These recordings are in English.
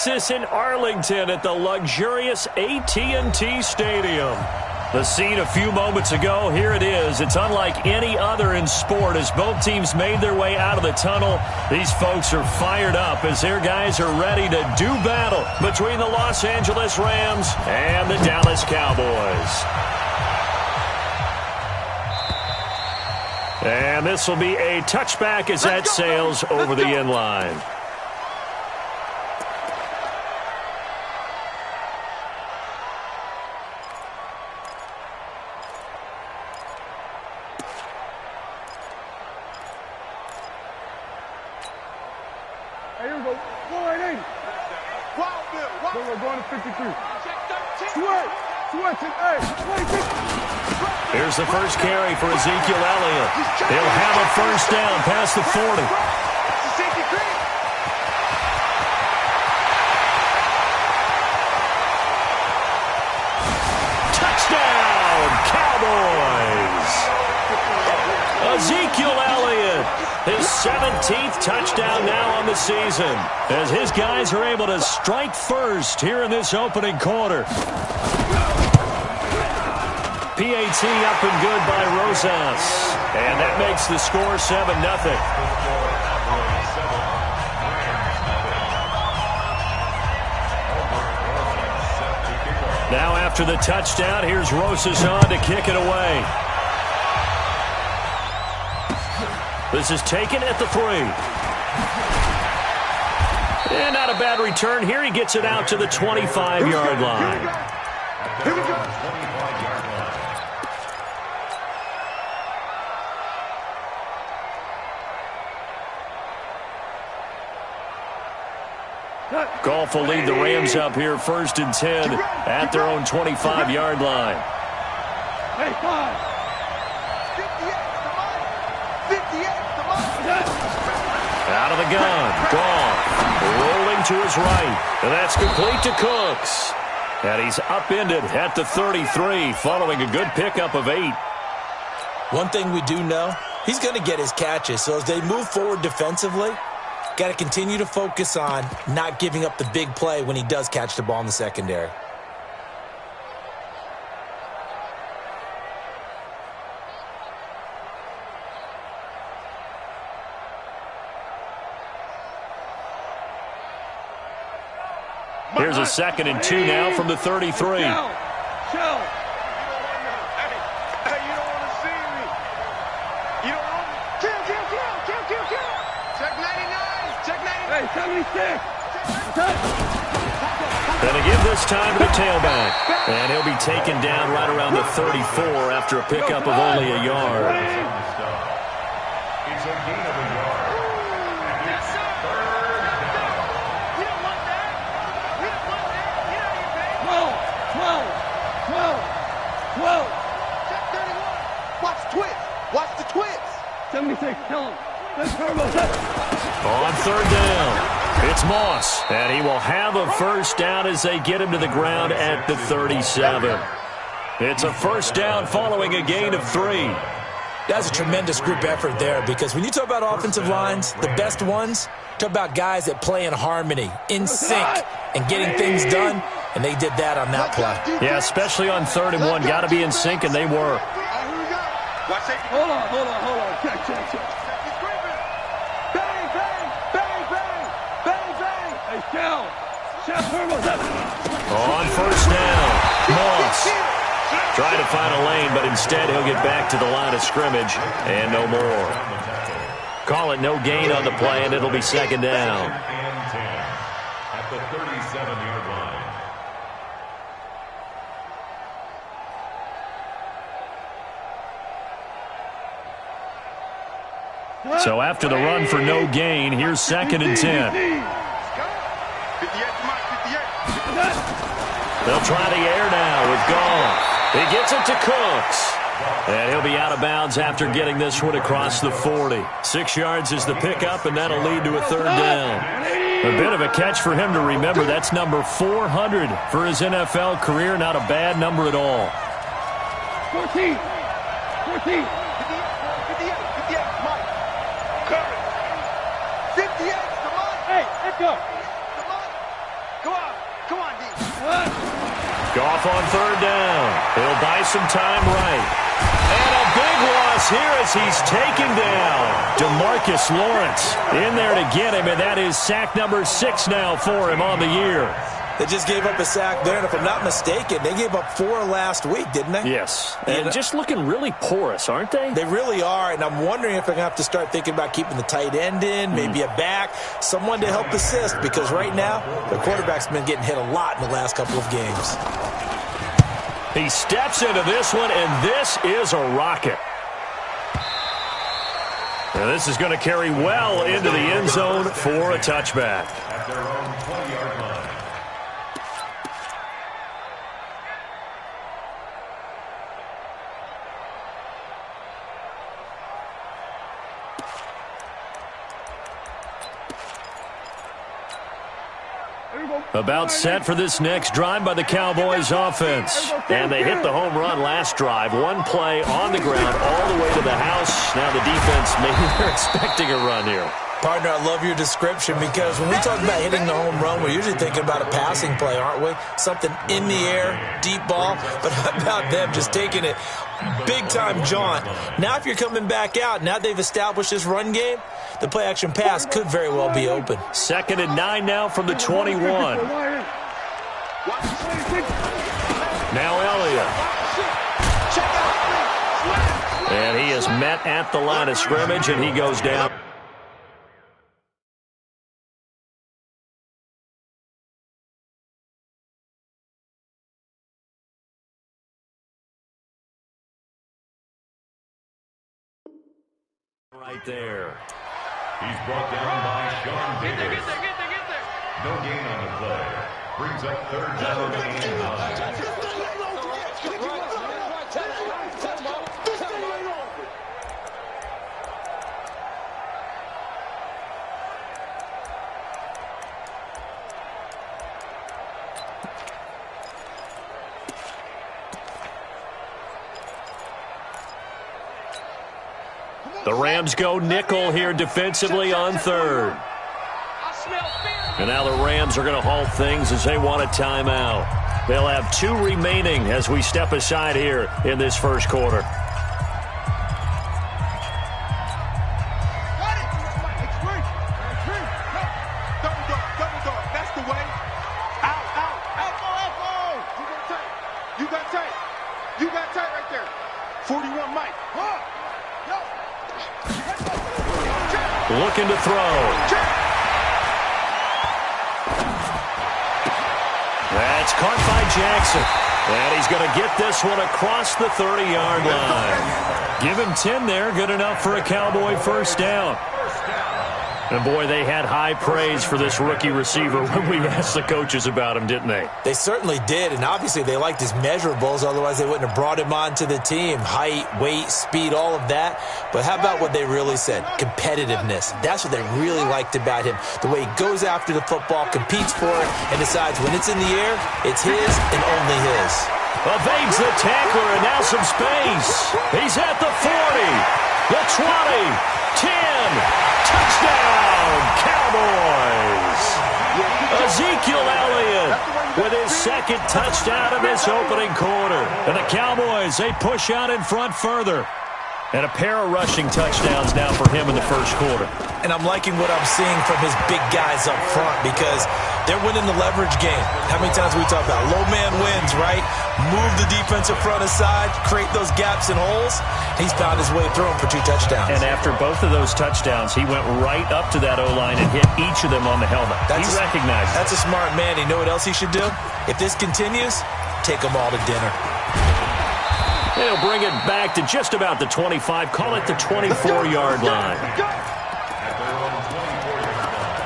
This in Arlington at the luxurious AT&T Stadium. The scene a few moments ago, here it is. It's unlike any other in sport as both teams made their way out of the tunnel. These folks are fired up as their guys are ready to do battle between the Los Angeles Rams and the Dallas Cowboys. And this will be a touchback as that sails over the end line. Here's the first carry for Ezekiel Elliott. They'll have a first down past the 40. Touchdown, Cowboys! Ezekiel Elliott, his 17th touchdown now on the season, as his guys are able to strike first here in this opening quarter. PAT up and good by Rosas. And that makes the score 7-0. Now after the touchdown, here's Rosas on to kick it away. This is taken at the 3. And not a bad return here. He gets it out to the 25-yard line. Here we go. Goff will lead the Rams up here 1st and 10 at their own 25-yard line. Hey, 5. 58, out of the gun. Goff rolling to his right. And that's complete to Cooks. And he's upended at the 33 following a good pickup of 8. One thing we do know, he's going to get his catches. So as they move forward defensively, got to continue to focus on not giving up the big play when he does catch the ball in the secondary. Here's a 2nd and 2 now from the 33. Gonna give this time to the tailback. And he'll be taken down right around the 34 after a pickup of only a yard. It's a gain of a yard. Watch the twist. 76, tell him. On 3rd down, it's Moss. And he will have a first down as they get him to the ground at the 37. It's a first down following a gain of 3. That's a tremendous group effort there because when you talk about offensive lines, the best ones, talk about guys that play in harmony, in sync, and getting things done, and they did that on that play. Yeah, especially on 3rd and 1. Got to be in sync, and they were. Hold on. Check. Bang. Hey, Shell, Turbo's up. On first down, Moss trying to find a lane, but instead he'll get back to the line of scrimmage and no more. Call it no gain on the play, and it'll be 2nd down. At the 37-yard line. So after the run for no gain, here's 2nd and 10. They'll try the air now with Goff. He gets it to Cooks. And he'll be out of bounds after getting this one across the 40. 6 yards is the pickup, and that'll lead to a 3rd down. A bit of a catch for him to remember. That's number 400 for his NFL career. Not a bad number at all. 14. 58, Mike. 58, come on. Hey, let's go. Goff on third down. He'll buy some time right. And a big loss here as he's taken down. DeMarcus Lawrence in there to get him, and that is sack number 6 now for him on the year. They just gave up a sack there, and if I'm not mistaken, they gave up 4 last week, didn't they? Yes, and just looking really porous, aren't they? They really are, and I'm wondering if they're going to have to start thinking about keeping the tight end in, maybe a back, someone to help assist, because right now, the quarterback's been getting hit a lot in the last couple of games. He steps into this one, and this is a rocket. Now this is going to carry well into the end zone for a touchback. At their own 20-yard line. About set for this next drive by the Cowboys offense. And they hit the home run last drive. One play on the ground all the way to the house. Now the defense, maybe they're expecting a run here. Partner, I love your description because when we talk about hitting the home run, we're usually thinking about a passing play, aren't we? Something in the air, deep ball. But how about them just taking it big-time jaunt? Now if you're coming back out, now they've established this run game, the play-action pass could very well be open. 2nd and 9 now from the 21. Now Elliott. And he is met at the line of scrimmage, and he goes down. Right there. He's brought down by Sean Davis. No gain on the play. Brings up 3rd down and 9. The Rams go nickel here defensively on 3rd. And now the Rams are going to halt things as they want a timeout. They'll have 2 remaining as we step aside here in this first quarter. Looking to throw. That's caught by Jackson. And he's going to get this one across the 30-yard line. Give him 10 there. Good enough for a Cowboy first down. And, boy, they had high praise for this rookie receiver when we asked the coaches about him, didn't they? They certainly did, and obviously they liked his measurables. Otherwise, they wouldn't have brought him onto the team. Height, weight, speed, all of that. But how about what they really said? Competitiveness. That's what they really liked about him. The way he goes after the football, competes for it, and decides when it's in the air, it's his and only his. Evades the tackler, and now some space. He's at the 40, the 20, 10. Touchdown, Cowboys! Ezekiel Elliott with his 2nd touchdown of this opening quarter. And the Cowboys, they push out in front further. And a pair of rushing touchdowns now for him in the first quarter. And I'm liking what I'm seeing from his big guys up front because they're winning the leverage game. How many times we talk about low man wins, right? Move the defensive front aside, create those gaps and holes. He's found his way through them for 2 touchdowns. And after both of those touchdowns, he went right up to that O-line and hit each of them on the helmet. He recognized it. That's a smart man. You know what else he should do? If this continues, take them all to dinner. They'll bring it back to just about the 25. Call it the 24-yard line. At their own 24-yard line.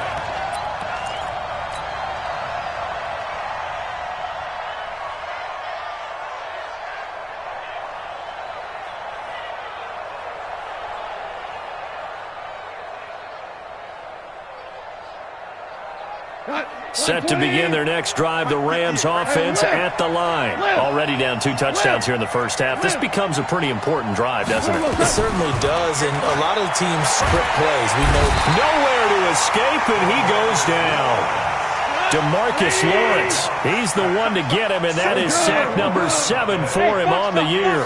Set to begin their next drive, the Rams offense at the line. Already down 2 touchdowns here in the first half. This becomes a pretty important drive, doesn't it? It certainly does, and a lot of the teams script plays. We know nowhere to escape, and he goes down. DeMarcus Lawrence, he's the one to get him, and that is sack number 7 for him on the year.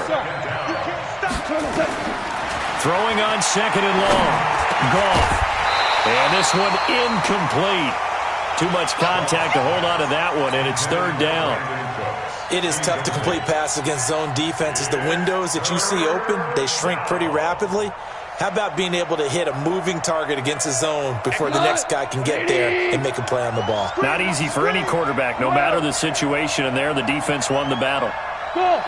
Throwing on 2nd and long. Goff. And this one incomplete. Too much contact to hold on to that one, and it's 3rd down. It is tough to complete passes against zone defenses. The windows that you see open, they shrink pretty rapidly. How about being able to hit a moving target against a zone before the next guy can get there and make a play on the ball? Not easy for any quarterback, no matter the situation, and there the defense won the battle. Go!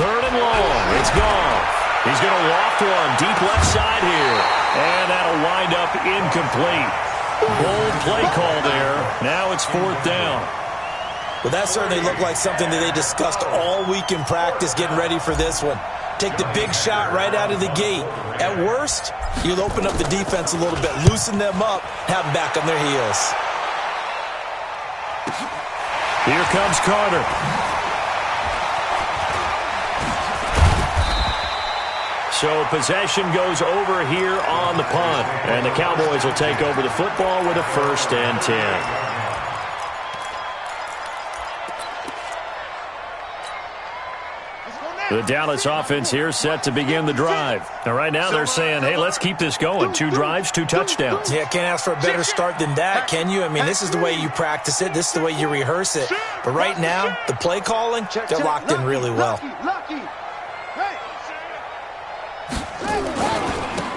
3rd and long. It's gone. He's going to loft one deep left side here. And that'll wind up incomplete. Bold play call there. Now it's 4th down. Well, that certainly looked like something that they discussed all week in practice getting ready for this one. Take the big shot right out of the gate. At worst, you'll open up the defense a little bit, loosen them up, have them back on their heels. Here comes Carter. So possession goes over here on the punt. And the Cowboys will take over the football with a 1st and 10. The Dallas offense here set to begin the drive. Now, right now they're saying, hey, let's keep this going. 2 drives, 2 touchdowns. Yeah, can't ask for a better start than that, can you? I mean, this is the way you practice it. This is the way you rehearse it. But right now, the play calling, they're locked in really well.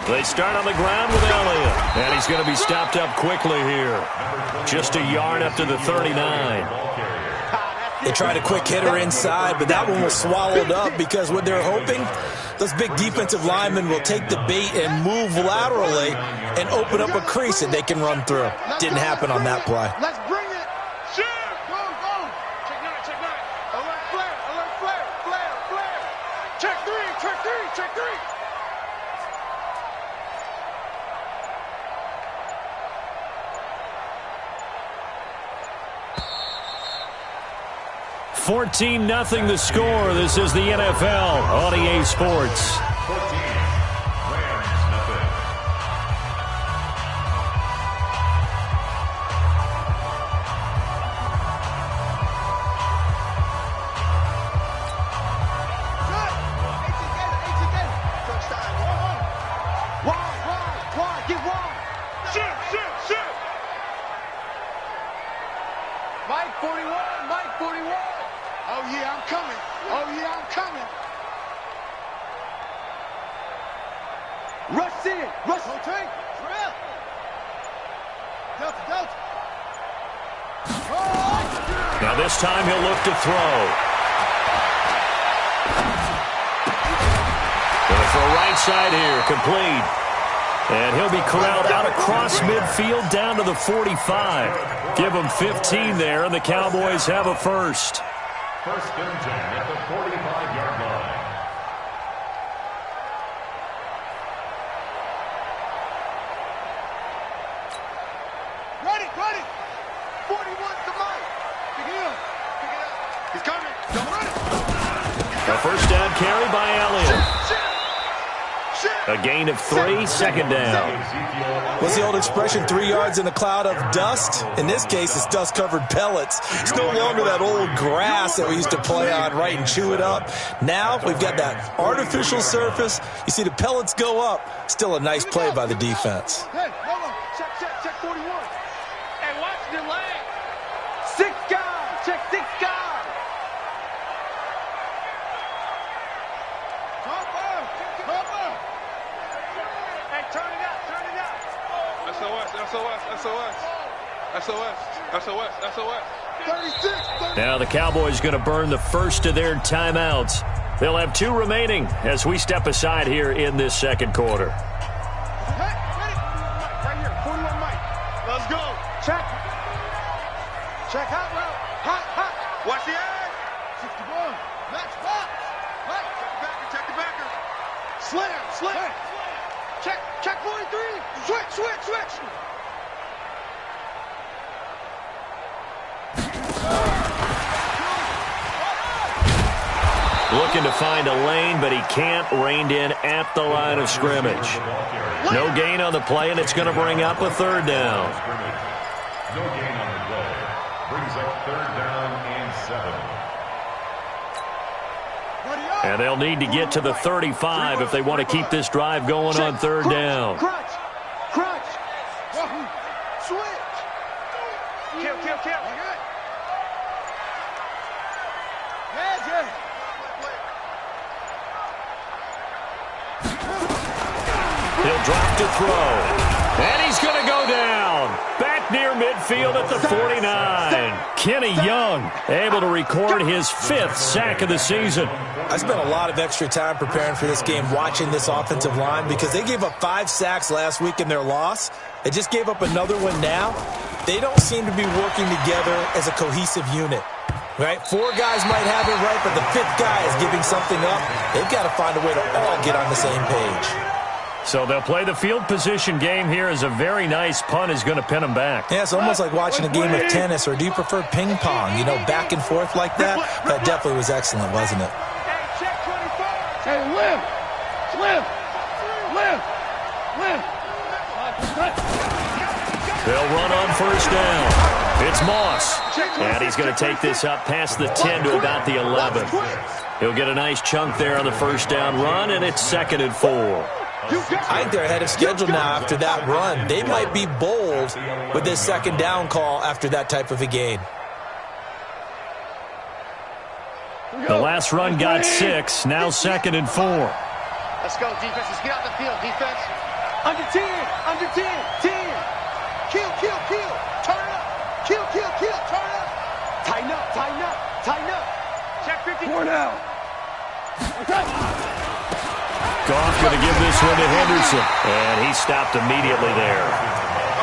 They start on the ground with Elliott. And he's going to be stopped up quickly here. Just a yard up to the 39. They tried a quick hitter inside, but that one was swallowed up because what they're hoping, those big defensive linemen will take the bait and move laterally and open up a crease that they can run through. Didn't happen on that play. Let's bring it. Shoot. Go. Check 9. Alert flare. Check 3. Check 3. 14-0 the score. This is the NFL on EA Sports. 14. Rams, nothing. Wide. Get wide. Shoot. Mike 41. Oh, yeah, I'm coming. Rush in. Rotate. Drill. Delta. Now this time he'll look to throw. Going for a right side here, complete. And he'll be corralled out across midfield down to the 45. Give him 15 there, and the Cowboys have a 1st. 1st and 10 at the 45-yard line. Ready. 41 to Mike. Pick it up. He's coming. Don't run it. A 1st down carry by Elliott. A gain of 3, 2nd down. What's the old expression, 3 yards in a cloud of dust? In this case, it's dust-covered pellets. It's no longer that old grass that we used to play on, right, and chew it up. Now we've got that artificial surface. You see the pellets go up. Still a nice play by the defense. Hey, hold on. Check 41. Hey, watch the leg. 6 guys. Check 6 guys. Hey, turn it out. SOS. 36. Now the Cowboys going to burn the first of their timeouts. They'll have 2 remaining as we step aside here in this 2nd quarter. Hey, ready? Right here, 41 Mike. Let's go. Check hot route. Hot. Watch the edge. 61. Match box. Right. Check the backer. Slam. Check 43. Switch. Looking to find a lane, but he can't. Reined in at the line of scrimmage. No gain on the play, and it's going to bring up a third down. No gain on the play. Brings up third down and 7. And they'll need to get to the 35 if they want to keep this drive going on third down. Crunch. Switch. Kill. Yeah. He'll drop to throw. And he's going to go down. Back near midfield at the 49. Kenny Young able to record his 5th sack of the season. I spent a lot of extra time preparing for this game, watching this offensive line, because they gave up 5 sacks last week in their loss. They just gave up another one now. They don't seem to be working together as a cohesive unit. Right? 4 guys might have it right, but the 5th guy is giving something up. They've got to find a way to all get on the same page. So they'll play the field position game here as a very nice punt is going to pin them back. Yeah, it's almost like watching a game of tennis, or do you prefer ping pong? You know, back and forth like that? That definitely was excellent, wasn't it? Hey, Lim. They'll run on first down. It's Moss. And he's going to take this up past the 10 to about the 11. He'll get a nice chunk there on the first down run, and it's 2nd and 4. I think they're ahead of schedule now after that run. They might be bold with this 2nd down call after that type of a gain. The last run got 6, now 2nd and 4. Let's go, defense. Let's get out the field, defense. Under 10. Kill. Turn up. Kill. Turn up. Tighten up. Check 50. 4 now. Okay. Goff going to give this one to Henderson. And he stopped immediately there.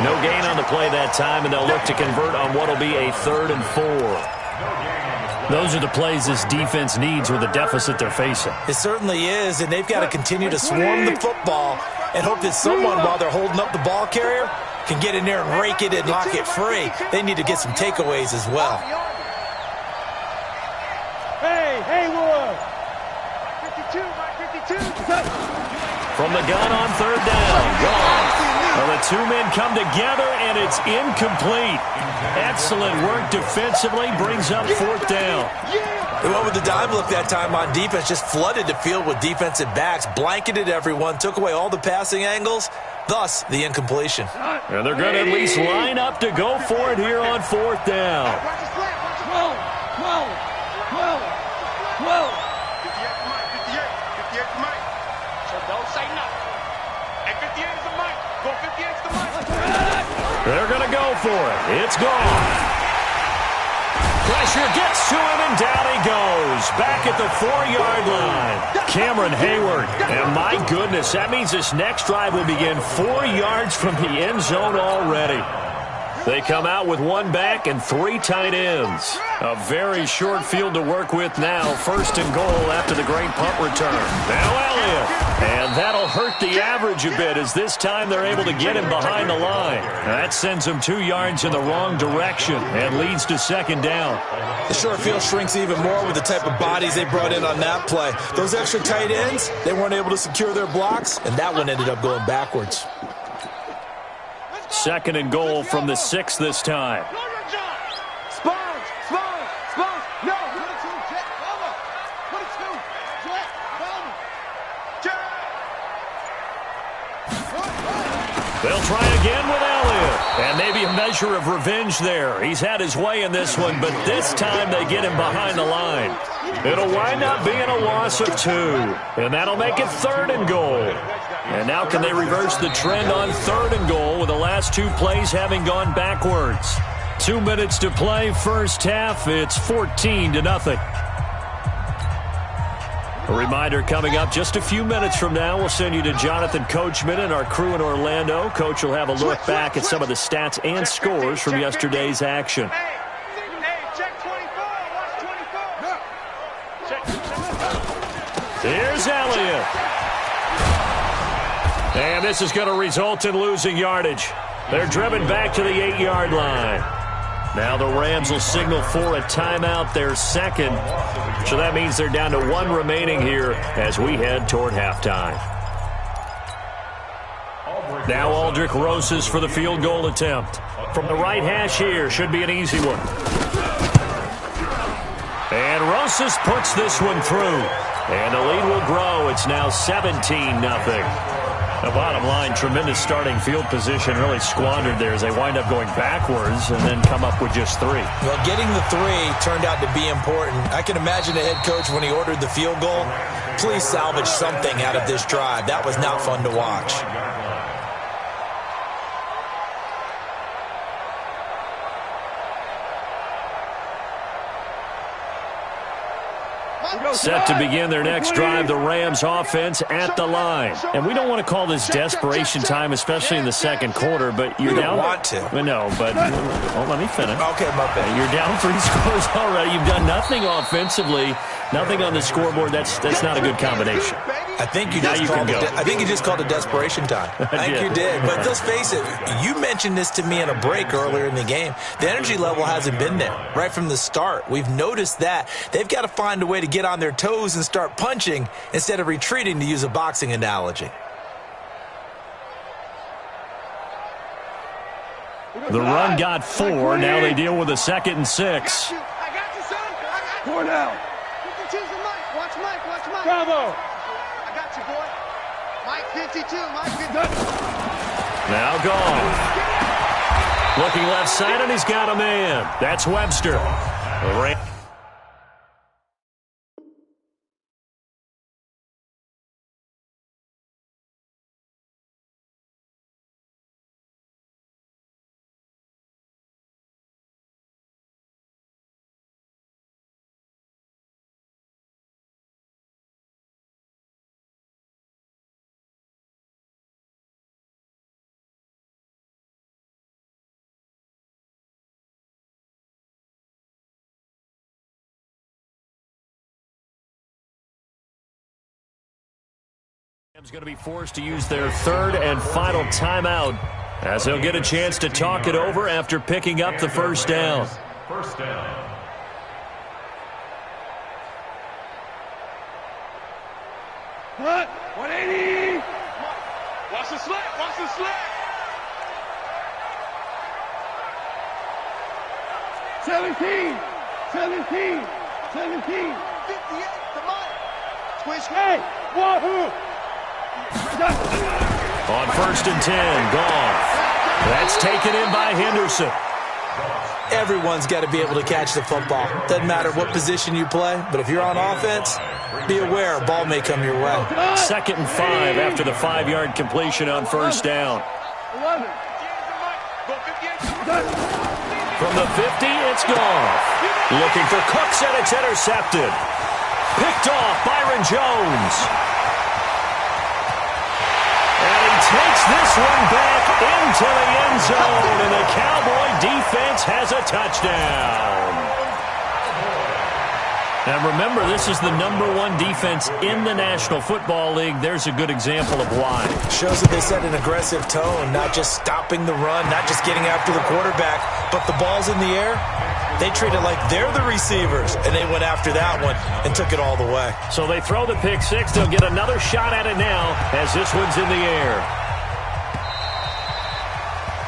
No gain on the play that time, and they'll look to convert on what will be a 3rd and 4. Those are the plays this defense needs with the deficit they're facing. It certainly is, and they've got to continue to swarm the football and hope that someone, while they're holding up the ball carrier, can get in there and rake it and knock it free. They need to get some takeaways as well. Hey, Wood. 52. From the gun on 3rd down. Goff. Well, the 2 men come together, and it's incomplete. Excellent work defensively. Brings up 4th down. They went with the dime look that time on defense, just flooded the field with defensive backs, blanketed everyone, took away all the passing angles, thus the incompletion. And they're going to at least line up to go for it here on 4th down. 12. 58 to Mike. So don't say nothing. Hey, 58 is the mic. Go 58 is the mic. They're going to go for it. It's gone. Pressure gets to him, and down he goes. Back at the 4-yard line. Cameron Hayward. And my goodness, that means this next drive will begin 4 yards from the end zone already. They come out with 1 back and 3 tight ends. A very short field to work with now. 1st and goal after the great punt return. Now Elliott. And that'll hurt the average a bit, as this time they're able to get him behind the line. That sends him 2 yards in the wrong direction and leads to 2nd down. The short field shrinks even more with the type of bodies they brought in on that play. Those extra tight ends, they weren't able to secure their blocks, and that one ended up going backwards. 2nd and goal from the 6 this time. Spons. No. 22, Jet. Cover. 22, Jet. Cover. They'll try again with Elliott. And maybe a measure of revenge there. He's had his way in this one, but this time they get him behind the line. It'll wind up being a loss of 2. And that'll make it 3rd and goal. And now can they reverse the trend on 3rd and goal with the last 2 plays having gone backwards? 2 minutes to play, first half. It's 14-0. A reminder coming up just a few minutes from now. We'll send you to Jonathan Coachman and our crew in Orlando. Coach will have a look back at some of the stats and scores from yesterday's action. Check 24. Watch 24. Here's Elliott. And this is going to result in losing yardage. They're driven back to the 8-yard line. Now the Rams will signal for a timeout, their second. So that means they're down to one remaining here as we head toward halftime. Now Aldrich Rosas for the field goal attempt. From the right hash here, should be an easy one. And Rosas puts this one through. And the lead will grow. It's now 17-0. The bottom line, tremendous starting field position, really squandered there as they wind up going backwards and then come up with just 3. Well, getting the 3 turned out to be important. I can imagine the head coach when he ordered the field goal. Please salvage something out of this drive. That was not fun to watch. Set to begin their next drive, the Rams offense at the line. And we don't want to call this desperation time, especially in the second quarter, but you're down. You want to. No, but let me finish. Okay, my bad. You're down 3 scores already. You've done nothing offensively, nothing on the scoreboard. That's not a good combination. I think you just called it desperation time. I think you did. But let's face it, you mentioned this to me in a break earlier in the game. The energy level hasn't been there right from the start. We've noticed that. They've got to find a way to get on their toes and start punching instead of retreating, to use a boxing analogy. The run got 4. Now they deal with a 2nd and 6. I got you, son. I got you. 4 now. Watch Mike. Bravo. I got you, boy. Mike 52. Mike 52. Now gone. Looking left side, and he's got a man. That's Webster. Rams going to be forced to use their 3rd and final timeout as they'll get a chance to talk it over after picking up the first down. First down. Cut. 180. Watch the slant. Watch the slant. 17. 58 to Mike. Twist. Hey, wahoo. On 1st and 10, Goff. That's taken in by Henderson. Everyone's got to be able to catch the football. Doesn't matter what position you play, but if you're on offense, be aware a ball may come your way. 2nd and 5 after the 5-yard completion on 1st down. 11. From the 50, it's Goff. Looking for Cooks, and it's intercepted. Picked off Byron Jones. And he takes this one back into the end zone, and the Cowboy defense has a touchdown. And remember, this is the #1 defense in the National Football League. There's a good example of why. Shows that they set an aggressive tone, not just stopping the run, not just getting after the quarterback, but the ball's in the air. They treat it like they're the receivers, and they went after that one and took it all the way. So they throw the pick 6. They'll get another shot at it now as this one's in the air.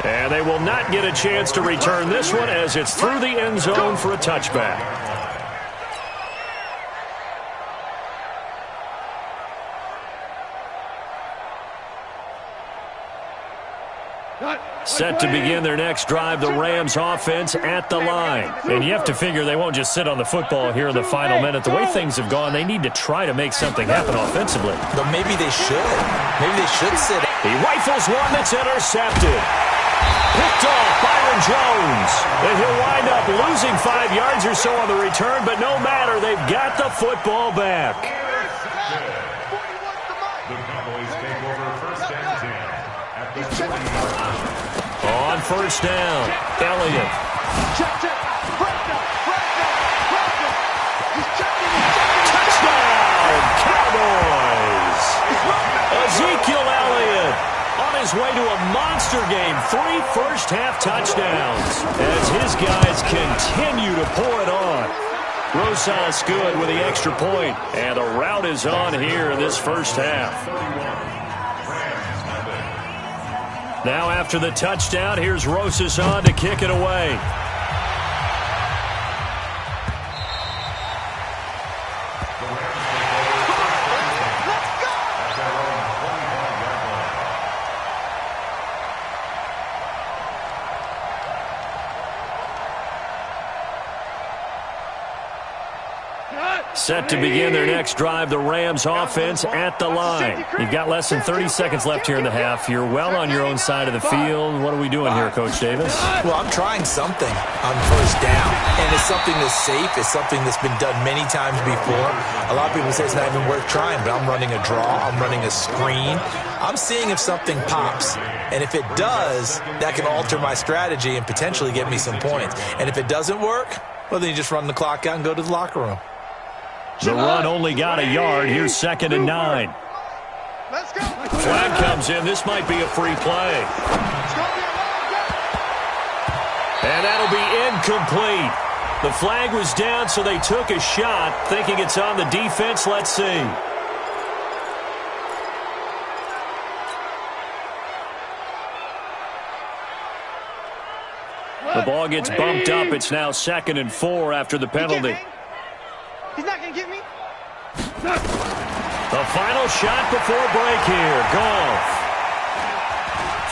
And they will not get a chance to return this one as it's through the end zone for a touchback. Set to begin their next drive, the Rams offense at the line. And you have to figure they won't just sit on the football here in the final minute. The way things have gone, they need to try to make something happen offensively. But maybe they should. Maybe they should sit. He rifles one that's intercepted. Picked off Byron Jones. And he'll wind up losing 5 yards or so on the return, but no matter, they've got the football back. The Cowboys take over 1st and 10 at the 40-yard line. On 1st down, Elliott. Touchdown, Cowboys! Ezekiel Elliott on on his way to a monster game. 3 first-half touchdowns as his guys continue to pour it on. Rosas good with the extra point, and the rout is on here in this first half. Now after the touchdown, here's Rosas on to kick it away. Set to begin their next drive, the Rams offense at the line. You've got less than 30 seconds left here in the half. You're well on your own side of the field. What are we doing here, Coach Davis? Well, I'm trying something on first down, and it's something that's safe. It's something that's been done many times before. A lot of people say it's not even worth trying, but I'm running a draw. I'm running a screen. I'm seeing if something pops, and if it does, that can alter my strategy and potentially get me some points. And if it doesn't work, well, then you just run the clock out and go to the locker room. The run only got a yard. Here's 2nd and 9. Let's go. Flag comes in. This might be a free play. And that'll be incomplete. The flag was down, so they took a shot, thinking it's on the defense. Let's see. The ball gets bumped up. It's now 2nd and 4 after the penalty. He's not going to get me. The final shot before break here. Goff.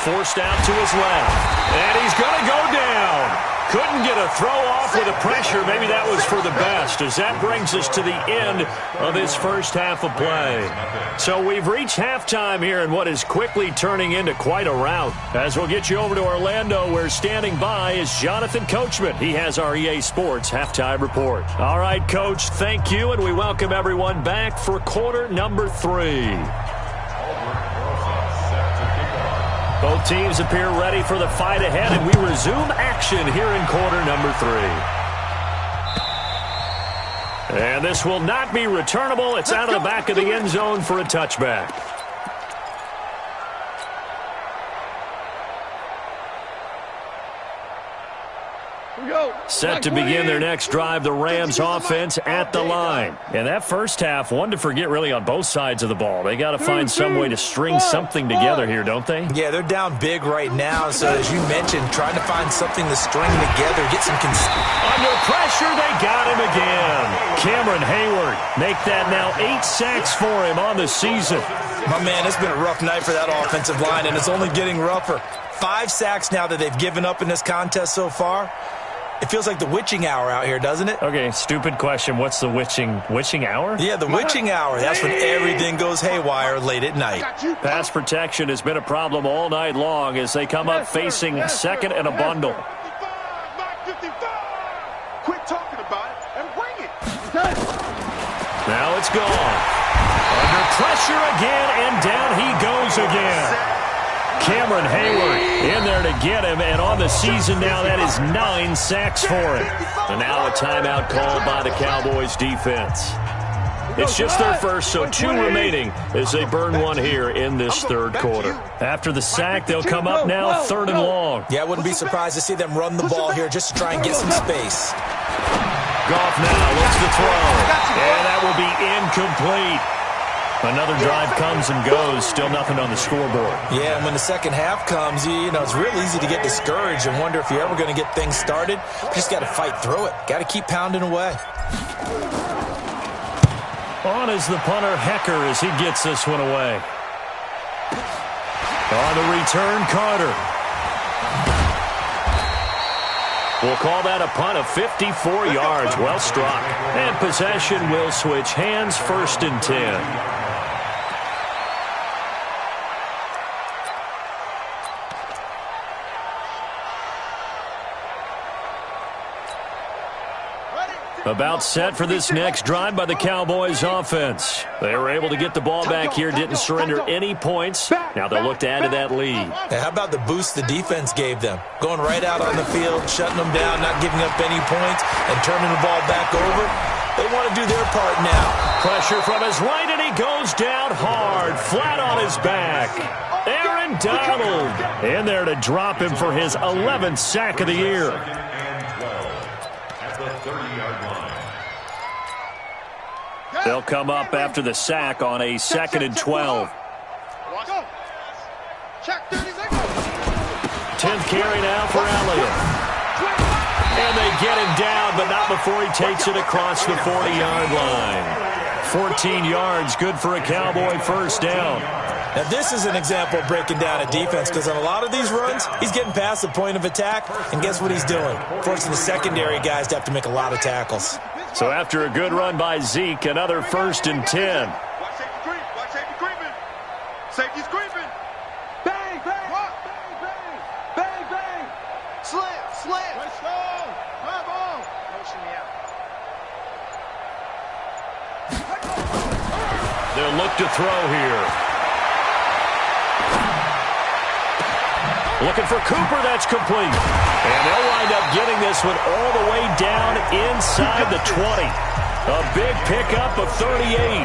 Forced out to his left. And he's going to go down. Couldn't get a throw off with the pressure. Maybe that was for the best, as that brings us to the end of this first half of play. So we've reached halftime here in what is quickly turning into quite a rout. As we'll get you over to Orlando, where standing by is Jonathan Coachman. He has our EA Sports halftime report. All right, Coach, thank you, and we welcome everyone back for quarter number 3. Both teams appear ready for the fight ahead, and we resume action here in quarter number 3. And this will not be returnable. It's out of the back of the end zone for a touchback. Set to begin their next drive, the Rams offense at the line. And that first half, one to forget really on both sides of the ball. They got to find some way to string something together here, don't they? Yeah, they're down big right now. So as you mentioned, trying to find something to string together, get some under pressure, they got him again. Cameron Hayward make that now 8 sacks for him on the season. My man, it's been a rough night for that offensive line, and it's only getting rougher. 5 sacks now that they've given up in this contest so far. It feels like the witching hour out here, doesn't it? Okay, stupid question. What's the witching hour? Yeah, the witching hour. That's when everything goes haywire late at night. Pass protection has been a problem all night long as they come up facing 2nd and a bundle. Quit talking about it and bring it. Now it's gone. Under pressure again, and down he goes again. Cameron Hayward in there to get him, and on the season now, that is 9 sacks for him. And now a timeout called by the Cowboys defense. It's just their first, so 2 remaining as they burn one here in this third quarter. After the sack, they'll come up now 3rd and long. Yeah, I wouldn't be surprised to see them run the ball here just to try and get some space. Goff now looks to throw, and that will be incomplete. Another drive comes and goes, still nothing on the scoreboard. Yeah, and when the second half comes, you know, it's real easy to get discouraged and wonder if you're ever going to get things started. You just got to fight through it. Got to keep pounding away. On is the punter, Hecker, as he gets this one away. On the return, Carter. We'll call that a punt of 54 yards. Well struck. And possession will switch hands, 1st and 10. About set for this next drive by the Cowboys offense. They were able to get the ball back here, didn't surrender any points. Now they'll look to add to that lead. Hey, how about the boost the defense gave them? Going right out on the field, shutting them down, not giving up any points, and turning the ball back over. They want to do their part now. Pressure from his right, and he goes down hard, flat on his back. Aaron Donald in there to drop him for his 11th sack of the year. Second and 12 at the 30-yard line. They'll come up after the sack on a 2nd and 12. Go. Check 30 seconds. 10th carry now for Elliott. And they get him down, but not before he takes it across the 40-yard line. 14 yards, good for a Cowboy first down. Now, this is an example of breaking down a defense, because on a lot of these runs, he's getting past the point of attack, and guess what he's doing? Forcing the secondary guys to have to make a lot of tackles. So after a good run by Zeke, another 1st and 10. Watch safety creep. Watch safety creeping. Safety's creeping. Bang, bang. What? Bang, bang. Bang, bang. Slam, slam. Let's go. Grab on. Motion me out. They'll look to throw here. Looking for Cooper, that's complete. And they'll wind up getting this one all the way down inside the 20. A big pickup of 38.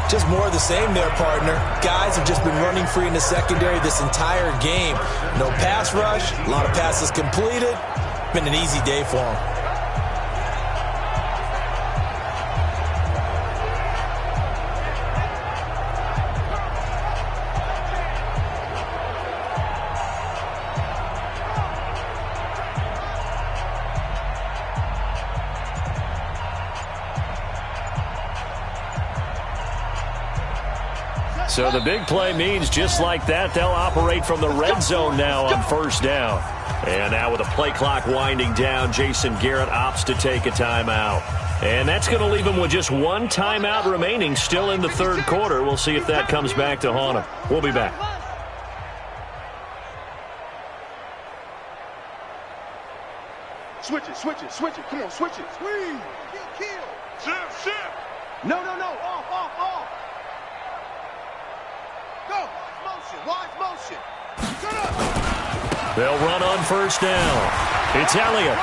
Just more of the same there, partner. Guys have just been running free in the secondary this entire game. No pass rush, a lot of passes completed. Been an easy day for them. So the big play means just like that, they'll operate from the red zone now on first down. And now with the play clock winding down, Jason Garrett opts to take a timeout. And that's going to leave him with just one timeout remaining still in the third quarter. We'll see if that comes back to haunt him. We'll be back. Switch it, switch it, switch it. Come on, switch it. Squeeze. Kill. Shift, shift. No. Off. Go. Watch motion. Shut up. They'll run on first down. It's Elliott.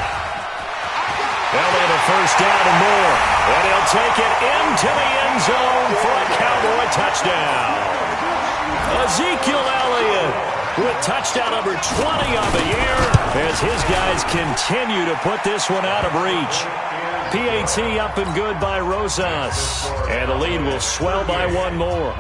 Elliott a first down and more. And he'll take it into the end zone for a Cowboy touchdown. Ezekiel Elliott with touchdown number 20 on the year as his guys continue to put this one out of reach. PAT up and good by Rosas. And the lead will swell by one more.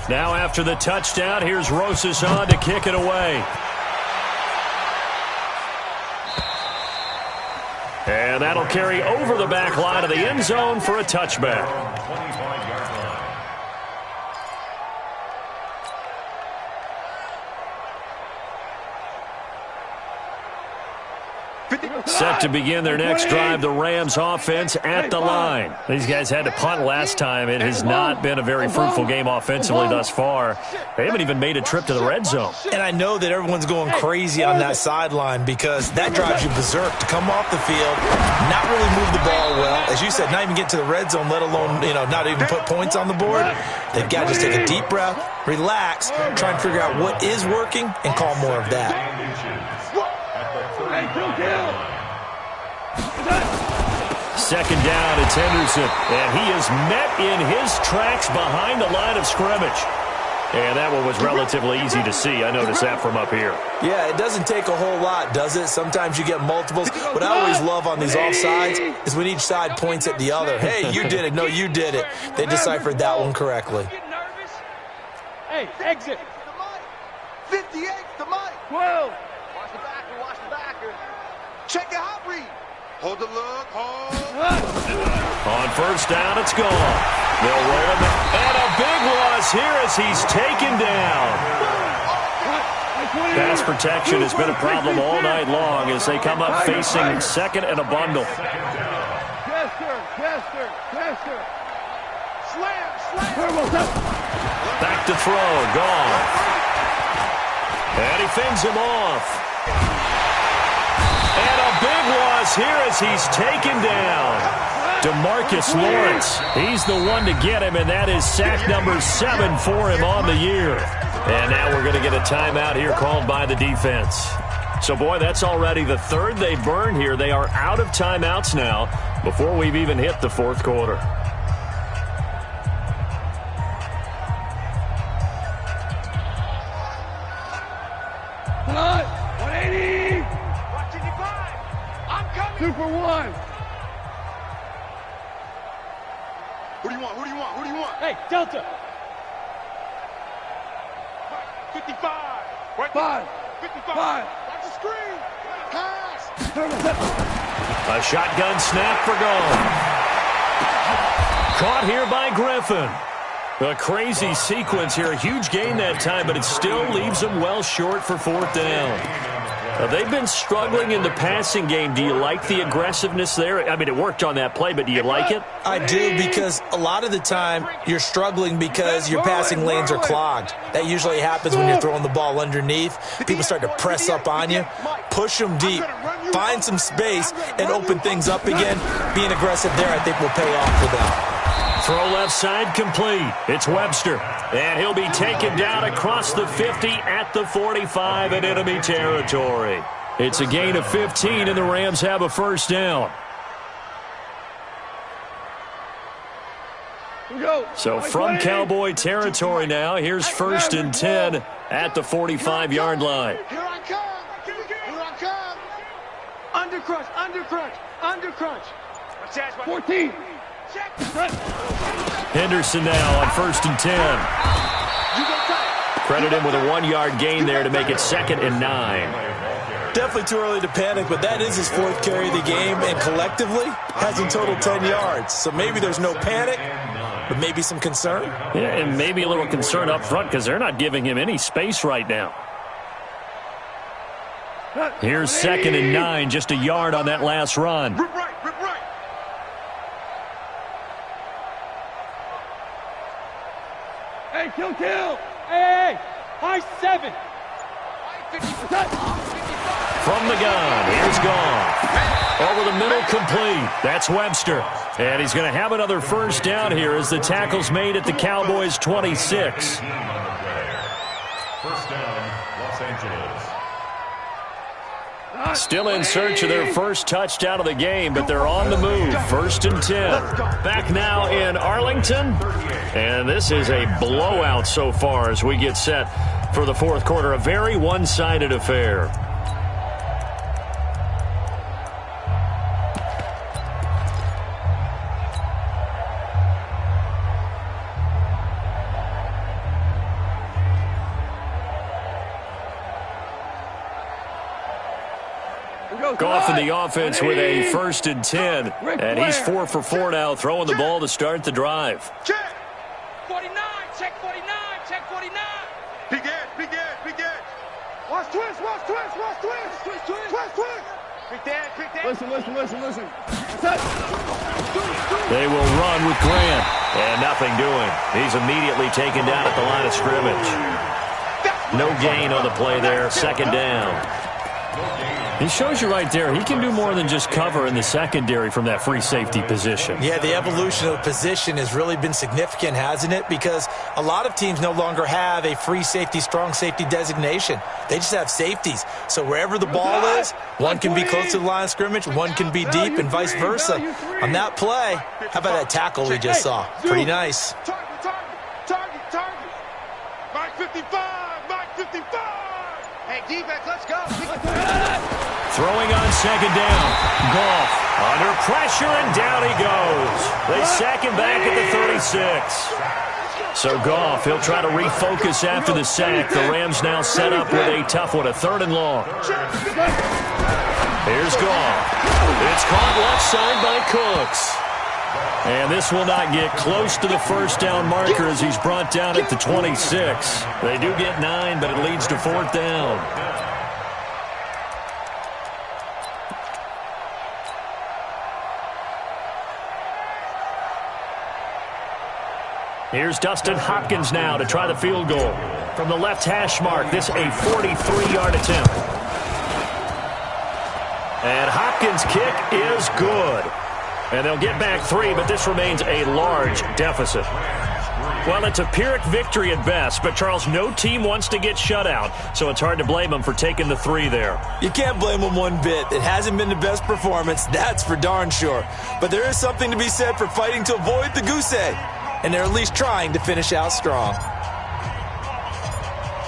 Now after the touchdown, here's Rosas on to kick it away. And that'll carry over the back line of the end zone for a touchback. 25-yard line. Set to begin their next drive, the Rams offense at the line. These guys had to punt last time. It has not been a very fruitful game offensively thus far. They haven't even made a trip to the red zone. And I know that everyone's going crazy on that sideline because that drives you berserk to come off the field, not really move the ball well. As you said, not even get to the red zone, let alone, not even put points on the board. They've got to just take a deep breath, relax, try and figure out what is working, and call more of that. Second down, it's Henderson. And he is met in his tracks behind the line of scrimmage. And that one was relatively easy to see. I noticed that from up here. Yeah, it doesn't take a whole lot, does it? Sometimes you get multiples. What I always love on these offsides is when each side points at the other. Hey, you did it. No, you did it. They deciphered that one correctly. Hey, exit. 58, the mic. 12. Watch the backer. Check your hot read. Hold the look, hold. On first down, it's gone. They'll roll him. And a big loss here as he's taken down. Pass protection has been a problem all night long as they come up facing second and a bundle. Chester. Slam. Back to throw, gone. And he fends him off. And a big loss here as he's taken down. DeMarcus Lawrence, he's the one to get him, and that is sack number 7 for him on the year. And now we're going to get a timeout here called by the defense. So, boy, that's already the third they burned here. They are out of timeouts now before we've even hit the fourth quarter. Come on, 180. Watching you five. I'm coming. 2 for 1. Who do you want? Who do you want? Who do you want? Hey, Delta. 55. Right 5. 55. 5. Watch the screen. Pass. A shotgun snap for goal. Caught here by Griffin. A crazy sequence here. A huge gain that time, but it still leaves them well short for fourth down. They've been struggling in the passing game. Do you like the aggressiveness there? I mean, it worked on that play, but do you like it? I do, because a lot of the time you're struggling because your passing lanes are clogged. That usually happens when you're throwing the ball underneath. People start to press up on you. Push them deep. Find some space and open things up again. Being aggressive there, I think, will pay off for them. Throw left side complete. It's Webster. And he'll be taken down across the 50 at the 45 in enemy territory. It's a gain of 15, and the Rams have a first down. So from Cowboy territory now, here's 1st and 10 at the 45-yard line. Here I come. Here I come. Under crunch, under crunch, under crunch. 14. Henderson now on 1st and 10. Credit him with a 1-yard gain there to make it 2nd and 9. Definitely too early to panic, but that is his 4th carry of the game, and collectively has in total 10 yards. So maybe there's no panic, but maybe some concern. Yeah, and maybe a little concern up front because they're not giving him any space right now. Here's 2nd and 9, just a yard on that last run. Rip right, rip right. Hey, kill. Hey, high 7. From the gun, here's Goff. Over the middle, complete. That's Webster. And he's going to have another first down here as the tackle's made at the Cowboys' 26. First down, Los Angeles. Still in search of their first touchdown of the game, but they're on the move. 1st and 10. Back now in Arlington. And this is a blowout so far as we get set for the fourth quarter. A very one-sided affair. Goff in the offense with a 1st and 10. And he's 4 for 4 now, throwing the ball to start the drive. Check. 49, check 49, check 49. Big edge, big edge, big edge. Watch twist, watch twist, watch twist. Twist, twist, twist, twist. Big dad, big dad. Listen. They will run with Grant. And nothing doing. He's immediately taken down at the line of scrimmage. No gain on the play there. 2nd down. He shows you right there, he can do more than just cover in the secondary from that free safety position. Yeah, the evolution of position has really been significant, hasn't it? Because a lot of teams no longer have a free safety, strong safety designation. They just have safeties. So wherever the ball is, one can be close to the line of scrimmage, one can be deep, and vice versa. On that play, how about that tackle we just saw? Pretty nice. Target. Mike 55. Hey, defense, let's go. Throwing on 2nd down. Goff under pressure, and down he goes. They sack him back at the 36. So Goff, he'll try to refocus after the sack. The Rams now set up with a tough one, a 3rd and long. Here's Goff. It's caught left side by Cooks. And this will not get close to the first down marker as he's brought down at the 26. They do get 9, but it leads to 4th down. Here's Dustin Hopkins now to try the field goal. From the left hash mark, this a 43-yard attempt. And Hopkins' kick is good. And they'll get back 3, but this remains a large deficit. Well, it's a Pyrrhic victory at best, but, Charles, no team wants to get shut out, so it's hard to blame them for taking the 3 there. You can't blame them one bit. It hasn't been the best performance, that's for darn sure. But there is something to be said for fighting to avoid the goose egg, and they're at least trying to finish out strong.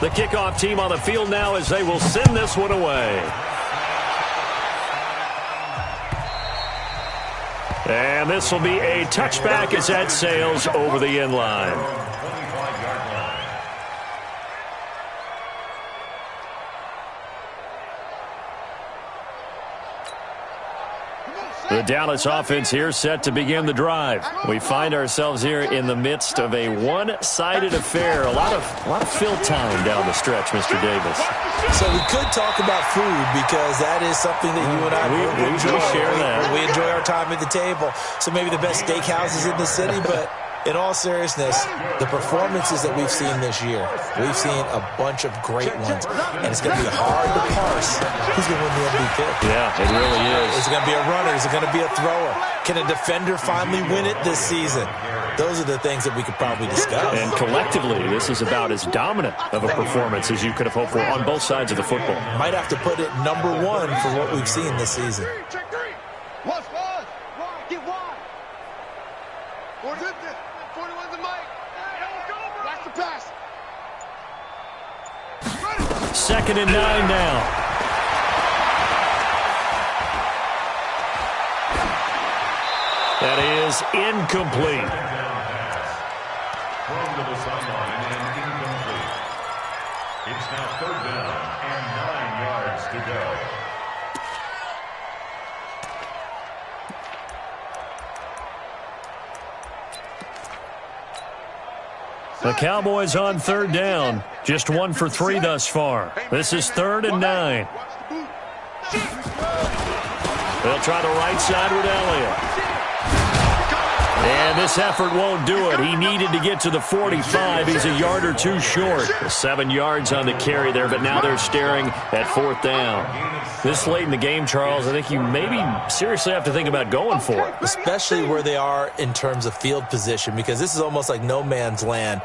The kickoff team on the field now as they will send this one away. And this will be a touchback as that sails over the end line. The Dallas offense here set to begin the drive. We find ourselves here in the midst of a one-sided affair. A lot of fill time down the stretch, Mr. Davis. So we could talk about food because that is something that you and I we enjoy. share that. We enjoy our time at the table. So maybe the best steakhouses in the city, but in all seriousness, the performances that we've seen this year, we've seen a bunch of great ones, and it's going to be hard to parse who's going to win the MVP. Yeah, it really is. Is it going to be a runner? Is it going to be a thrower? Can a defender finally win it this season? Those are the things that we could probably discuss. And collectively, this is about as dominant of a performance as you could have hoped for on both sides of the football. Might have to put it #1 for what we've seen this season. Check 3. What's wide? Get wide. 41's the mic. Watch the pass. 2nd and 9 now. That is incomplete. Thrown to the sideline and incomplete. It's now 3rd down and 9 yards to go. The Cowboys on 3rd down. Just 1 for 3 thus far. This is 3rd and 9. They'll try the right side with Elliott. And this effort won't do it. He needed to get to the 45. He's a yard or 2 short. 7 yards on the carry there, but now they're staring at 4th down. This late in the game, Charles, I think you maybe seriously have to think about going for it. Especially where they are in terms of field position, because this is almost like no man's land.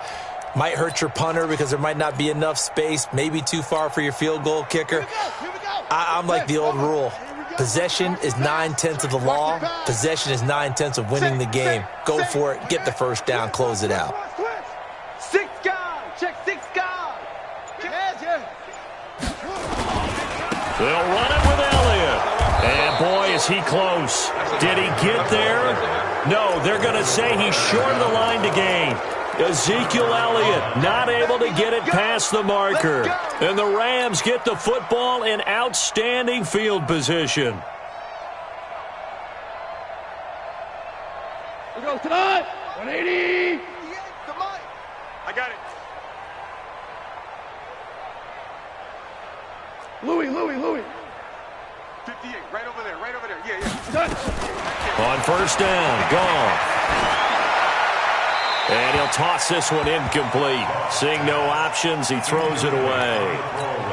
Might hurt your punter because there might not be enough space, maybe too far for your field goal kicker. I'm like the old rule. Possession is 9/10 of the law. Possession is 9/10 of winning the game. Go for it. Get the first down. Close it out. 6 guys. Check 6 guys. They'll run it with Elliott. And, boy, is he close. Did he get there? No, they're going to say he's short of the line to gain. Ezekiel Elliott not able to get it past the marker. And the Rams get the football in outstanding field position. We go tonight. 180. I got it. Louis. 58, right over there. Yeah. Done. On 1st down, gone. And he'll toss this one incomplete. Seeing no options, he throws it away.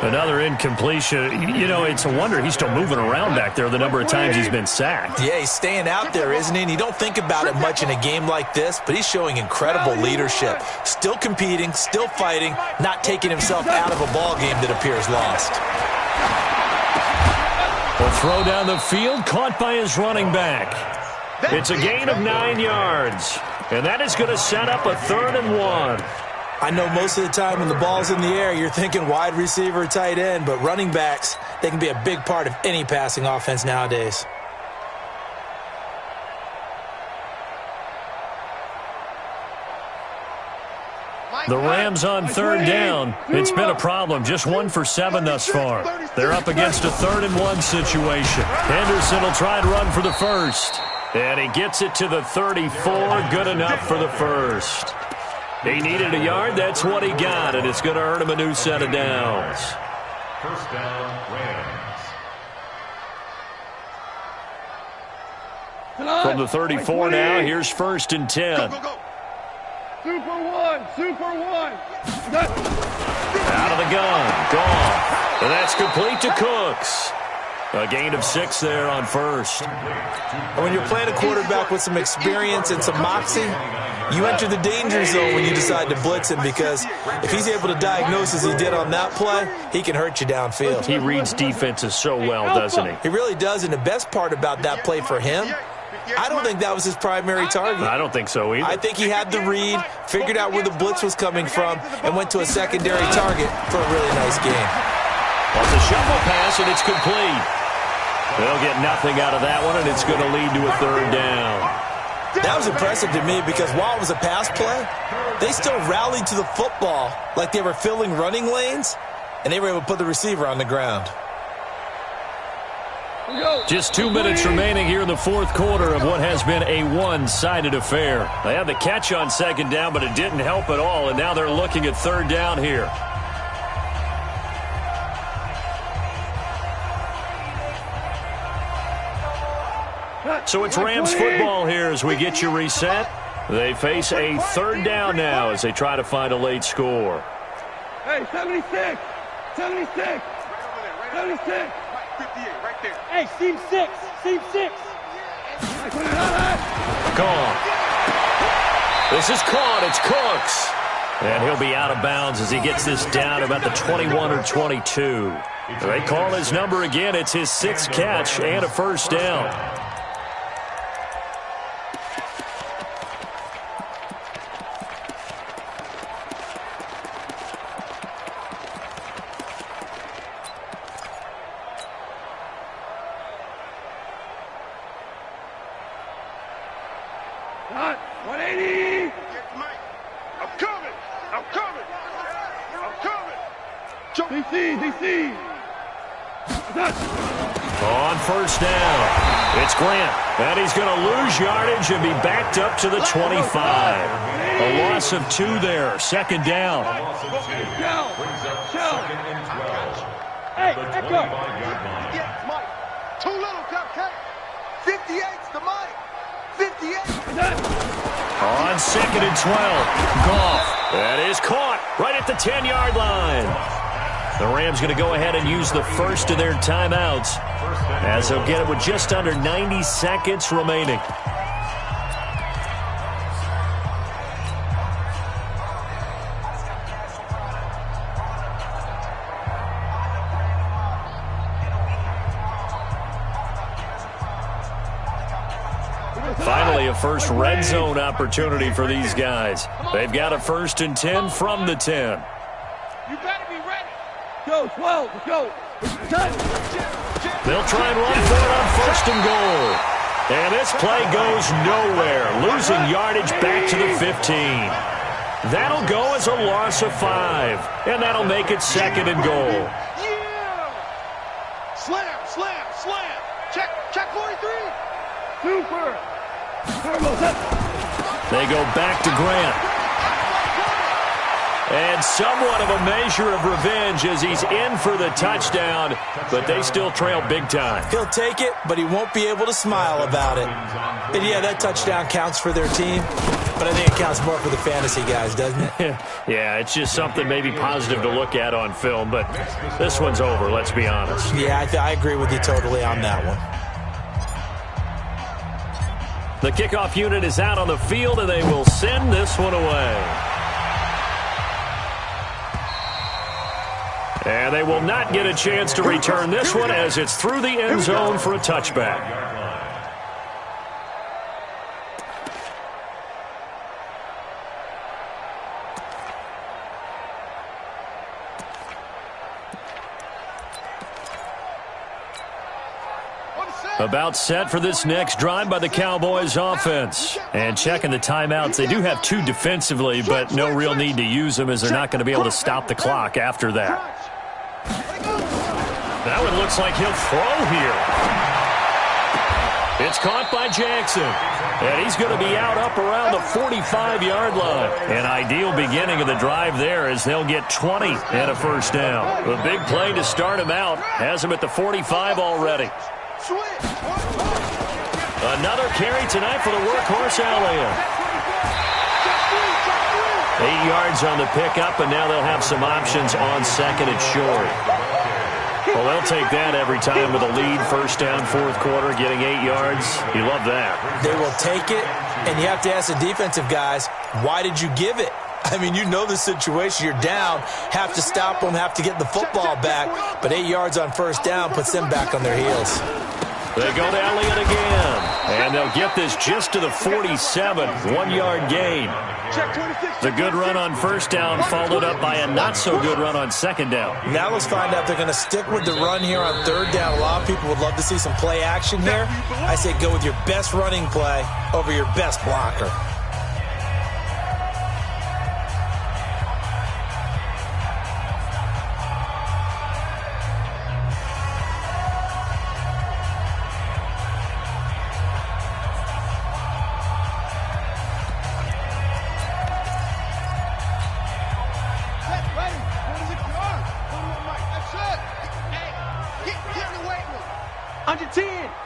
Another incompletion. You know, it's a wonder he's still moving around back there the number of times he's been sacked. Yeah, he's staying out there, isn't he? And you don't think about it much in a game like this, but he's showing incredible leadership. Still competing, still fighting, not taking himself out of a ball game that appears lost. A throw down the field, caught by his running back. It's a gain of 9 yards. And that is going to set up a 3rd and 1. I know most of the time when the ball's in the air, you're thinking wide receiver, tight end, but running backs, they can be a big part of any passing offense nowadays. The Rams on 3rd down. It's been a problem. Just 1 for 7 thus far. They're up against a 3rd and 1 situation. Henderson will try and run for the 1st. And he gets it to the 34. Good enough for the 1st. He needed a yard. That's what he got. And it's going to earn him a new set of downs. 1st down, Rams. From the 34 now, here's 1st and 10. Go. Super one. Done. Out of the gun. Gone. And that's complete to Cooks. A gain of 6 there on first. And when you're playing a quarterback with some experience and some moxie, you enter the danger zone when you decide to blitz him, because if he's able to diagnose as he did on that play, he can hurt you downfield. He reads defenses so well, doesn't he? He really does, and the best part about that play for him, I don't think that was his primary target. I don't think so either. I think he had the read, figured out where the blitz was coming from, and went to a secondary target for a really nice game. Well, it's a shuffle pass, and it's complete. They'll get nothing out of that one, and it's going to lead to a third down. That was impressive to me because while it was a pass play, they still rallied to the football like they were filling running lanes, and they were able to put the receiver on the ground. Just 2 minutes remaining here in the fourth quarter of what has been a one-sided affair. They had the catch on second down, but it didn't help at all, and now they're looking at third down here. So it's Rams football here as we get you reset. They face a third down now as they try to find a late score. Hey, 76! 76! 76! 58, right there. Hey, seam 6! Seam 6! Gone. This is caught. It's Cooks. And he'll be out of bounds as he gets this down about the 21 or 22. They call his number again. It's his 6th catch and a first down. Hot, 180! I'm coming! I'm coming! I'm coming! DC! On first down, it's Grant. And he's going to lose yardage and be backed up to the 25. A loss of 2 there. Second down. Hey, Echo! Yes, Mike. Too little, Cupcake. 58's the Mike. 58. On second and 12, Goff. That is caught right at the 10-yard line. The Rams going to go ahead and use the first of their timeouts as they'll get it with just under 90 seconds remaining. Finally, a first red zone opportunity for these guys. They've got a 1st and 10 from the 10. You better be ready. Go, 12, let's go! They'll try and run for it on 1st and goal. And this play goes nowhere, losing yardage back to the 15. That'll go as a loss of 5, and that'll make it 2nd and goal. Yeah! Slam, slam, slam. Check 43. Super! They go back to Grant. And somewhat of a measure of revenge as he's in for the touchdown, but they still trail big time. He'll take it, but he won't be able to smile about it. And yeah, that touchdown counts for their team, but I think it counts more for the fantasy guys, doesn't it? Yeah, it's just something maybe positive to look at on film, but this one's over, let's be honest. Yeah, I agree with you totally on that one. The kickoff unit is out on the field, and they will send this one away. And they will not get a chance to return this one as it's through the end zone for a touchback. About set for this next drive by the Cowboys offense. And checking the timeouts, they do have 2 defensively, but no real need to use them as they're not going to be able to stop the clock after that. That one looks like he'll throw here. It's caught by Jackson. And he's going to be out up around the 45-yard line. An ideal beginning of the drive there as they'll get 20 and a first down. The big play to start him out has him at the 45 already. Another carry tonight for the workhorse Allen. 8 yards on the pickup, and now they'll have some options on second and short. Well, they'll take that every time with a lead, first down, fourth quarter, getting 8 yards. You love that. They will take it, and you have to ask the defensive guys, why did you give it? I mean, you know the situation. You're down, have to stop them, have to get the football back, but 8 yards on first down puts them back on their heels. They go to Elliott again, and they'll get this just to the 47, 1-yard gain. The good run on first down followed up by a not-so-good run on second down. Now let's find out if they're going to stick with the run here on third down. A lot of people would love to see some play action here. I say go with your best running play over your best blocker.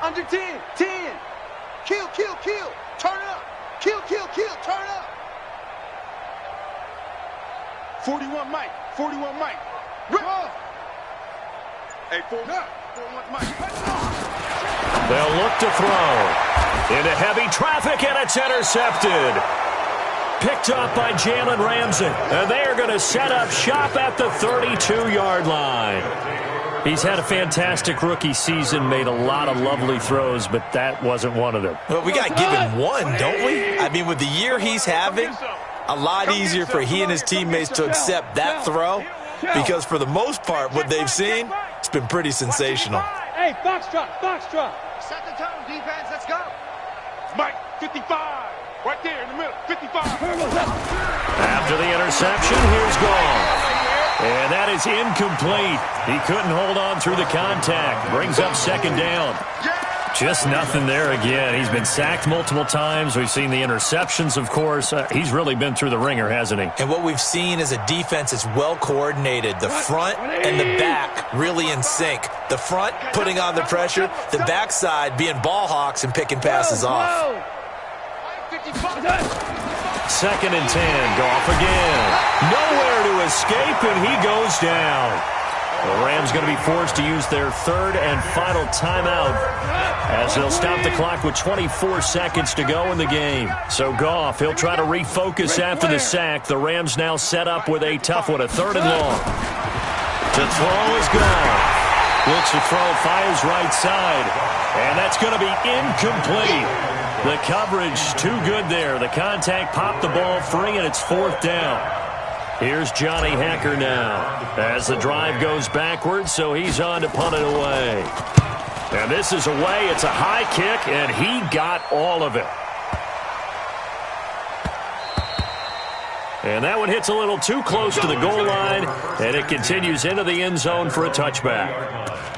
Under 10, 10. Kill, turn up. Kill, turn up. 41 Mike. Rip. Hey, 41 Mike. They'll look to throw. Into heavy traffic, and it's intercepted. Picked up by Jalen Ramsey. And they are going to set up shop at the 32-yard line. He's had a fantastic rookie season, made a lot of lovely throws, but that wasn't one of them. Well, we got to give him one, don't we? I mean, with the year he's having, a lot easier for he and his teammates to accept that throw because for the most part, what they've seen, it's been pretty sensational. Hey, Foxtrot. Set the tone, defense. Let's go. Mike, 55. Right there in the middle, 55. After the interception, here's Gall. And that is incomplete. He couldn't hold on through the contact. Brings up second down. Just nothing there again. He's been sacked multiple times. We've seen the interceptions, of course. He's really been through the ringer, hasn't he? And what we've seen is a defense that's well coordinated. The front and the back really in sync. The front putting on the pressure. The backside being ball hawks and picking passes off. Second and 10. Goff again. Nowhere to escape, and he goes down. The Rams going to be forced to use their third and final timeout as they'll stop the clock with 24 seconds to go in the game. So Goff, he'll try to refocus after the sack. The Rams now set up with a tough one, a third and long. To throw is Goff. Looks to throw, fires right side, and that's going to be incomplete. The coverage too good there. The contact popped the ball free, and it's fourth down. Here's Johnny Hecker now as the drive goes backwards, so he's on to punt it away. And this is away. It's a high kick, and he got all of it. And that one hits a little too close to the goal line, and it continues into the end zone for a touchback.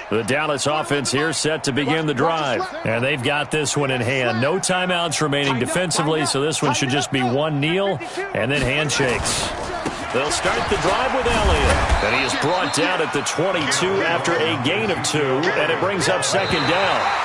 The Dallas offense here set to begin the drive. And they've got this one in hand. No timeouts remaining defensively, so this one should just be one kneel and then handshakes. They'll start the drive with Elliott. And he is brought down at the 22 after a gain of 2, and it brings up second down.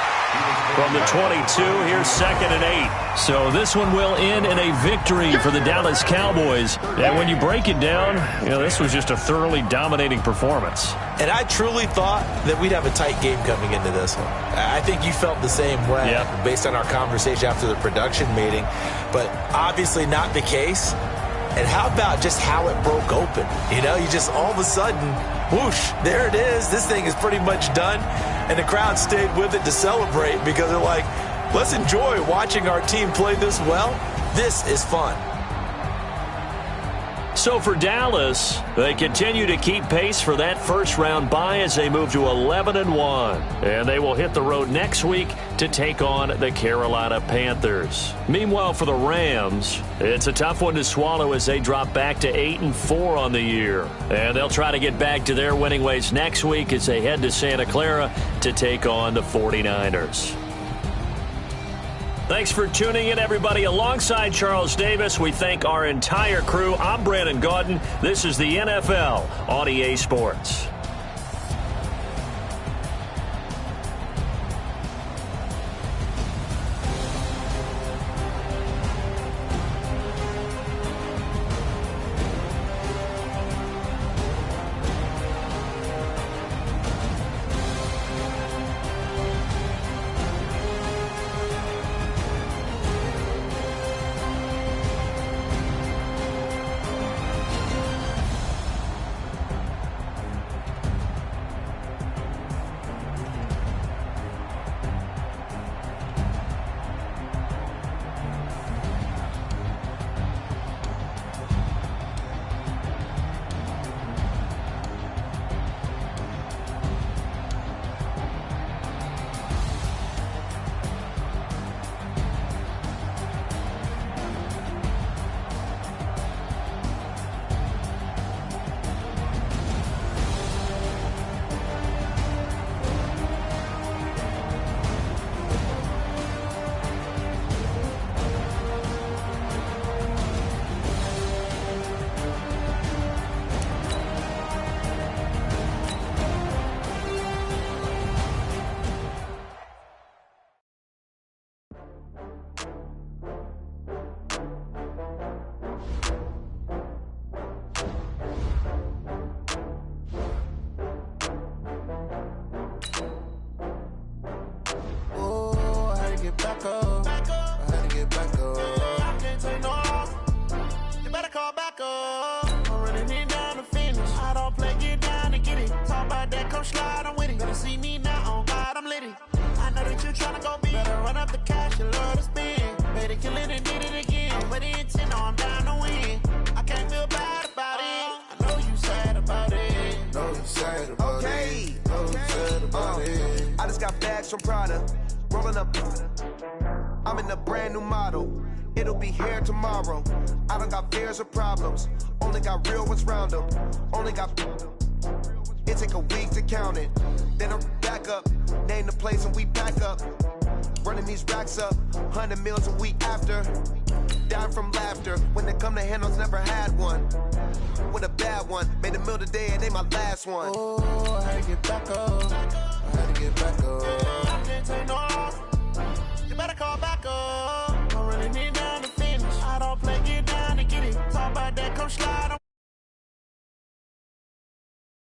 From the 22, here's second and 8. So this one will end in a victory for the Dallas Cowboys. And when you break it down, this was just a thoroughly dominating performance. And I truly thought that we'd have a tight game coming into this one. I think you felt the same way based on our conversation after the production meeting. But obviously not the case. And how about just how it broke open? You just all of a sudden, whoosh, there it is. This thing is pretty much done. And the crowd stayed with it to celebrate because they're like, let's enjoy watching our team play this well. This is fun. So for Dallas, they continue to keep pace for that first-round bye as they move to 11-1. And they will hit the road next week to take on the Carolina Panthers. Meanwhile, for the Rams, it's a tough one to swallow as they drop back to 8-4 on the year. And they'll try to get back to their winning ways next week as they head to Santa Clara to take on the 49ers. Thanks for tuning in, everybody. Alongside Charles Davis, we thank our entire crew. I'm Brandon Gaudin. This is the NFL on EA Sports. from Prada, rolling up. I'm in a brand new model. It'll be here tomorrow. I don't got fears or problems. Only got real ones round them. Only got. It take a week to count it. Then I'm back up. Name the place and we pack up. Running these racks up. 100 meals a week after. Down from laughter. When they come to handles, never had one. With a bad one. Made a meal today and ain't my last one. Oh, I had to get back up. I had to get back up. I can't take no loss. You better call back up. Don't really need down to finish. I don't play, get down to get it. Talk about that, come slide on.